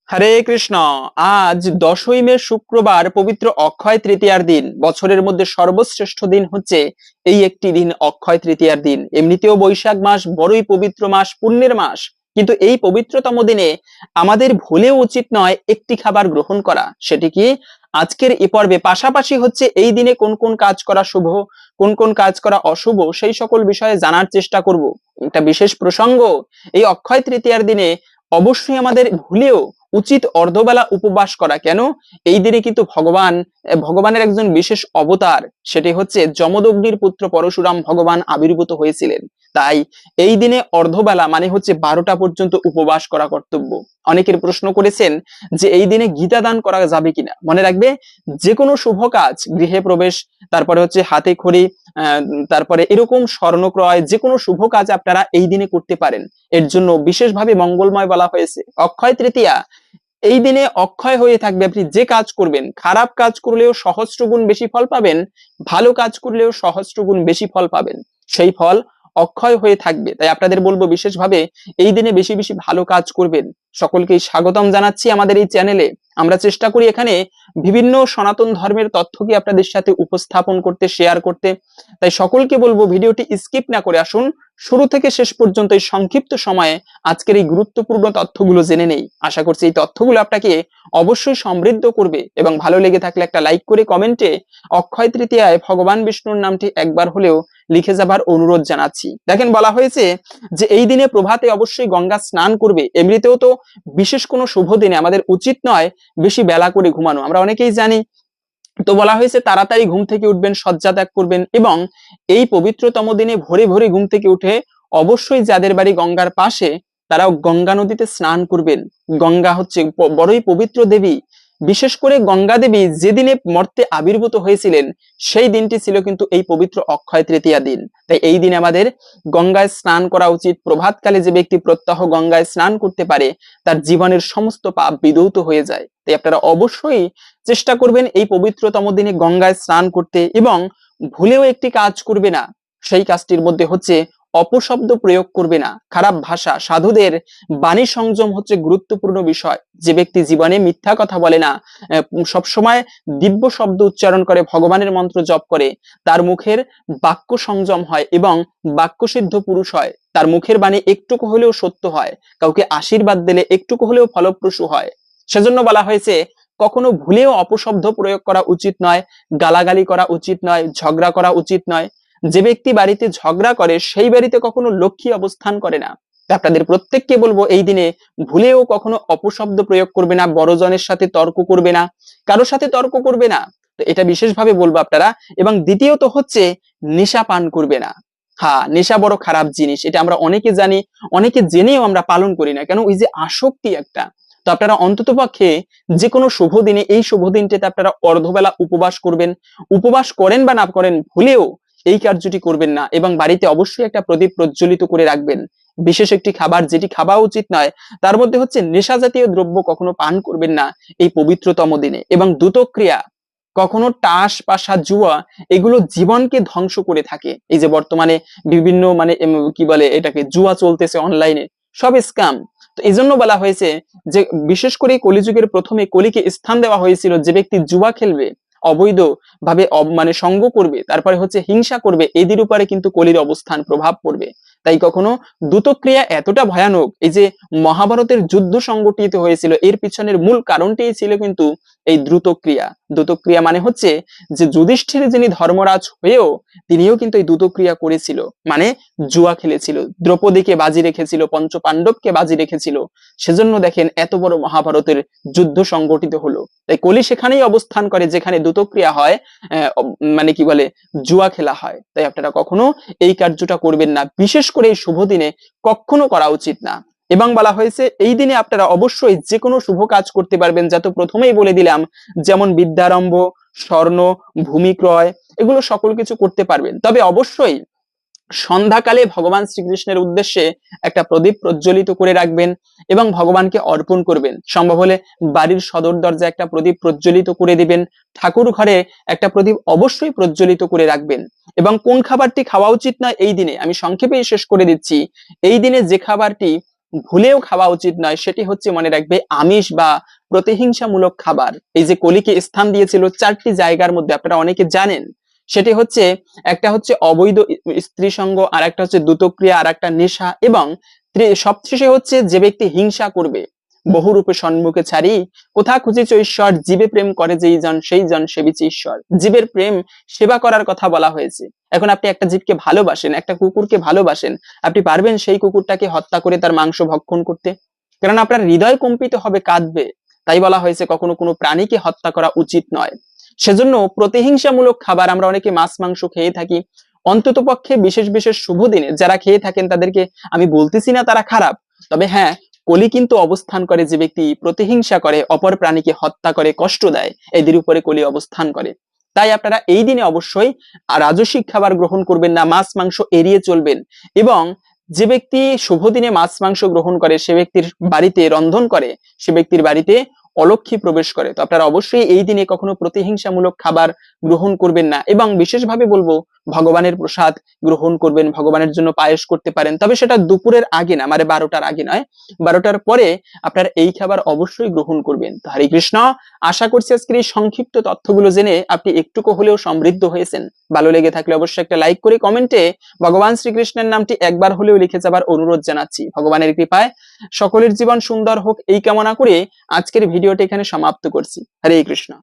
হরে কৃষ্ণ। আজ 10ই মে শুক্রবার, পবিত্র অক্ষয় তৃতীয়ার দিন। বছরের মধ্যে সর্বশ্রেষ্ঠ দিন হচ্ছে এই একটি দিন, অক্ষয় তৃতীয়ার দিন। এমনিতেও বৈশাখ মাস বড়ই পবিত্র মাস, পুণ্যের মাস, কিন্তু এই পবিত্রতম দিনে আমাদের ভুলেও উচিত নয় একটি খাবার গ্রহণ করা। সেটি কি? আজকের এই পর্বে পাশাপাশি হচ্ছে এই দিনে কোন কোন কাজ করা শুভ, কোন কোন কাজ করা অশুভ, সেই সকল বিষয়ে জানার চেষ্টা করব। একটা বিশেষ প্রসঙ্গ, এই অক্ষয় তৃতীয়ার দিনে অবশ্যই আমাদের ভুলেও উচিত অর্ধবেলা উপবাস করা। কেন? এই দিনে কিন্তু ভগবানের একজন বিশেষ অবতার, সেটি হচ্ছে যমদগ্নির পুত্র পরশুরাম ভগবান আবির্ভূত হয়েছিলেন। তাই এই দিনে অর্ধবেলা মানে হচ্ছে 12টা পর্যন্ত উপবাস করা কর্তব্য। অনেকের প্রশ্ন করেছেন যে এই দিনে গীতা দান করা যাবে কিনা। মনে রাখবে, যে কোনো শুভ কাজ, গৃহে প্রবেশ, তারপরে হচ্ছে হাতে খড়ি, তারপরে এরকম স্বর্ণ ক্রয়, যে কোনো শুভ কাজ আপনারা এই দিনে করতে পারেন। এর জন্য বিশেষভাবে মঙ্গলময় বলা হয়েছে। অক্ষয় তৃতীয়া, এই দিনে অক্ষয় হয়ে থাকবে। আপনি যে কাজ করবেন, খারাপ কাজ করলেও সহস্র গুণ বেশি ফল পাবেন, ভালো কাজ করলেও সহস্র গুণ বেশি ফল পাবেন। সেই ফল অক্ষয় হয়ে থাকবে। তাই আপনাদের বলবো বিশেষভাবে এই দিনে বেশি বেশি ভালো কাজ করবেন। সকলকেই স্বাগতম জানাচ্ছি আমাদের এই চ্যানেলে। আমরা চেষ্টা করি এখানে বিভিন্ন সনাতন ধর্মের তথ্যকে আপনাদের সাথে উপস্থাপন করতে, শেয়ার করতে। তাই সকলকে বলবো ভিডিওটি স্কিপ না করে আসুন, শুরু থেকে শেষ পর্যন্ত এই সংক্ষিপ্ত সময়ে আজকের এই গুরুত্বপূর্ণ তথ্যগুলো জেনে নেই। আশা করছি এই তথ্যগুলো আপনাকে অবশ্যই সমৃদ্ধ করবে, এবং ভালো লেগে থাকলে একটা লাইক করে কমেন্টে অক্ষয় তৃতীয়ায় ভগবান বিষ্ণুর নামটি একবার হলেও লিখে যাবার অনুরোধ জানাচ্ছি। দেখেন, বলা হয়েছে যে এই দিনে প্রভাতে অবশ্যই গঙ্গা স্নান করবে। এমনিতেও তো বিশেষ কোনো শুভ দিনে আমাদের উচিত নয় বেশি বেলা করে ঘুমানো, আমরা অনেকেই জানি। তো বলা হয়েছে তাড়াতাড়ি ঘুম থেকে উঠবেন, শয্যা ত্যাগ করবেন, এবং এই পবিত্রতম দিনে ভোরে ভোরে ঘুম থেকে উঠে অবশ্যই যাদের বাড়ি গঙ্গার পাশে তারাও গঙ্গা নদীতে স্নান করবেন। গঙ্গা হচ্ছে বড়ই পবিত্র দেবী। বিশেষ করে গঙ্গা দেবী যেদিনে মর্তে আবির্ভূত হয়েছিলেন সেই দিনটি ছিল কিন্তু এই পবিত্র অক্ষয় তৃতীয়া দিন। তাই এই দিনে আমাদের গঙ্গায় স্নান করা উচিত। প্রভাতকালে যে ব্যক্তি প্রত্যহ গঙ্গায় স্নান করতে পারে তার জীবনের সমস্ত পাপ বিধৌত হয়ে যায়। তাই আপনারা অবশ্যই চেষ্টা করবেন এই পবিত্রতম দিনে গঙ্গায় স্নান করতে, এবং ভুলেও একটি কাজ করবে না। সেই কাজটির মধ্যে হচ্ছে অপশব্দ প্রয়োগ করবে না, খারাপ ভাষা। সাধুদের বাণী সংযম হচ্ছে গুরুত্বপূর্ণ বিষয়। যে ব্যক্তি জীবনে মিথ্যা কথা বলে না, সবসময় দিব্য শব্দ উচ্চারণ করে, ভগবানের মন্ত্র জপ করে, তার মুখের বাক্য সংযম হয় এবং বাক্যসিদ্ধ পুরুষ হয়। তার মুখের বাণী একটুকু হলেও সত্য হয়, কাউকে আশীর্বাদ দিলে একটুকু হলেও ফলপ্রসূ হয়। সেজন্য বলা হয়েছে কখনো ভুলেও অপশব্দ প্রয়োগ করা উচিত নয়, গালাগালি করা উচিত নয়, ঝগড়া করা উচিত নয়। যে ব্যক্তি বাড়িতে ঝগড়া করে সেই বাড়িতে কখনো লক্ষ্মী অবস্থান করে না। আপনাদের প্রত্যেককে বলবো এই দিনে ভুলেও কখনো অপশব্দ প্রয়োগ করবে না, বড়জনের সাথে তর্ক করবে না, কারো সাথে তর্ক করবে না। তো এটা বিশেষভাবে বলবো আপনারা। এবং দ্বিতীয়ত হচ্ছে নেশা পান করবে না। হ্যাঁ, নেশা বড় খারাপ জিনিস, এটা আমরা অনেকে জানি, অনেকে জেনেও আমরা পালন করি না। কেন? ওই যে আসক্তি একটা। তো আপনারা অন্ততপক্ষে যে কোনো শুভ দিনে, এই শুভ দিনটিতে আপনারা অর্ধবেলা উপবাস করবেন। উপবাস করেন বা না করেন, ভুলেও এই কার্যটি করবেন না। এবং বাড়িতে অবশ্যই একটা প্রদীপ প্রজ্বলিত করে রাখবেন। বিশেষ একটি খাবার যেটি খাওয়া উচিত নয় তার মধ্যে হচ্ছে নেশা জাতীয় দ্রব্য কখনো পান করবেন না এই পবিত্রতম দিনে। এবং দ্রুতক্রিয়া, কখনো টাস পাশা জুয়া, এগুলো জীবনকে ধ্বংস করে থাকে। এই যে বর্তমানে বিভিন্ন কি বলে এটাকে, জুয়া চলতেছে অনলাইনে, সব স্ক্যাম। তো এই জন্য বলা হয়েছে যে বিশেষ করে কলিযুগের প্রথমে কলিকে স্থান দেওয়া হয়েছিল। যে ব্যক্তি জুয়া খেলবে, অবৈধ ভাবে সঙ্গ করবে, তারপরে হচ্ছে হিংসা করবে, এদের উপরে কিন্তু কলির অবস্থান প্রভাব পড়বে। তাই কখনো দ্রুতক্রিয়া এতটা ভয়ানক। এই যে মহাভারতের যুদ্ধ সংগঠিত হয়েছিল, এর পিছনের মূল কারণটাই ছিল কিন্তু এই দ্রুতক্রিয়া। দ্রুতক্রিয়া মানে হচ্ছে যে যুধিষ্ঠির যিনি ধর্মরাজ হয়েও তিনিও কিন্তু এই দ্রুতক্রিয়া করেছিল, মানে জুয়া খেলেছিল, দ্রৌপদীকে বাজি রেখেছিল, পঞ্চ পাণ্ডবকে বাজি রেখেছিল। সেজন্য দেখেন এত বড় মহাভারতের যুদ্ধ সংগঠিত হলো। তাই কলি সেখানেই অবস্থান করে যেখানে দ্রুতক্রিয়া হয়, কি বলে, জুয়া খেলা হয়। তাই আপনারা কখনো এই কার্যটা করবেন না, বিশেষ করে এই শুভ দিনে কখনো করা উচিত না। এবং বলা হয়েছে এই দিনে আপনারা অবশ্যই যে কোনো শুভ কাজ করতে পারবেন, যা তো প্রথমেই বলে দিলাম, যেমন বিদ্যারম্ভ, স্বর্ণ, ভূমি ক্রয়, এগুলো সকল কিছু করতে পারবেন। তবে অবশ্যই সন্ধ্যাকালে ভগবান শ্রীকৃষ্ণের উদ্দেশ্যে একটা প্রদীপ প্রজ্বলিত করে রাখবেন এবং ভগবানকে অর্পণ করবেন। সম্ভব হলে বাড়ির সদর দরজায় একটা প্রদীপ প্রজ্বলিত করে দিবেন, ঠাকুর ঘরে একটা প্রদীপ অবশ্যই প্রজ্বলিত করে রাখবেন। এবং কোন খাবারটি খাওয়া উচিত না এই দিনে আমি সংক্ষেপে শেষ করে দিচ্ছি। এই দিনে যে খাবারটি ভুলেও খাওয়া উচিত নয়, সেটি হচ্ছে মনে রাখবে আমিষ বা প্রতিহিংসামূলক খাবার। এই যে কলিকে স্থান দিয়েছিল 4টি জায়গার মধ্যে, আপনারা অনেকে জানেন, সেটি হচ্ছে একটা হচ্ছে অবৈধ স্ত্রী সঙ্গ, আর একটা হচ্ছে দ্রুতক্রিয়া, আর একটা নেশা, এবং সবশেষে হচ্ছে যে ব্যক্তি হিংসা করবে। বহুরূপে সন্মুখে ছাড়ি কোথা খুঁজিছ ঈশ্বর, জীবে প্রেম করে যেই জন সেই জন সেবিছে ঈশ্বর। জীবের প্রেম সেবা করার কথা বলা হয়েছে। এখন আপনি একটা জীবকে ভালোবাসেন, একটা কুকুরকে ভালোবাসেন, আপনি পারবেন সেই কুকুরটাকে হত্যা করে তার মাংস ভক্ষণ করতে? কারণ আপনার হৃদয় কম্পিত হবে, কাঁদবে। তাই বলা হয়েছে কখনো কোনো প্রাণীকে হত্যা করা উচিত নয়। সেজন্য প্রতিহিংসামূলক খাবার আমরা অনেকে মাছ মাংস খেয়ে থাকি। অন্তত পক্ষে বিশেষ বিশেষ শুভ দিনে যারা খেয়ে থাকেন তাদেরকে আমি বলতেছি না তারা খারাপ, তবে হ্যাঁ, কলি কিন্তু অবস্থান করে যে ব্যক্তি প্রতিহিংসা করে, অপর প্রাণীকে হত্যা করে, কষ্ট দেয়, এদের উপরে কলি অবস্থান করে। তাই আপনারা এই দিনে অবশ্যই রাজসিক খাবার গ্রহণ করবেন না, মাছ মাংস এড়িয়ে চলবেন। এবং যে ব্যক্তি শুভ দিনে মাছ মাংস গ্রহণ করে, সে ব্যক্তির বাড়িতে রন্ধন করে, সে ব্যক্তির বাড়িতে অলক্ষী প্রবেশ করে। তো আপনারা অবশ্যই এই দিনে কখনো প্রতিহিংসামূলক খাবার গ্রহণ করবেন না। এবং বিশেষভাবে বলবো, ভগবানের প্রসাদ গ্রহণ করবেন, ভগবানের জন্য পায়েস করতে পারেন, তবে সেটা দুপুরের আগে না, মানে 12টার আগে নয়, 12টার পরে আপনারা এই খাবার অবশ্যই গ্রহণ করবেন। তো হরে কৃষ্ণ। আশা করছি আজকের এই সংক্ষিপ্ত তথ্যগুলো জেনে আপনি একটুকু হলেও সমৃদ্ধ হয়েছেন। ভালো লেগে থাকলে অবশ্যই একটা লাইক করে কমেন্টে ভগবান শ্রীকৃষ্ণের নামটি একবার হলেও লিখে যাবার অনুরোধ জানাচ্ছি। ভগবানের কৃপায় সকলের জীবন সুন্দর হোক এই কামনা করে আজকের ভিডিওটি এখানে সমাপ্ত করছি। হরে কৃষ্ণ।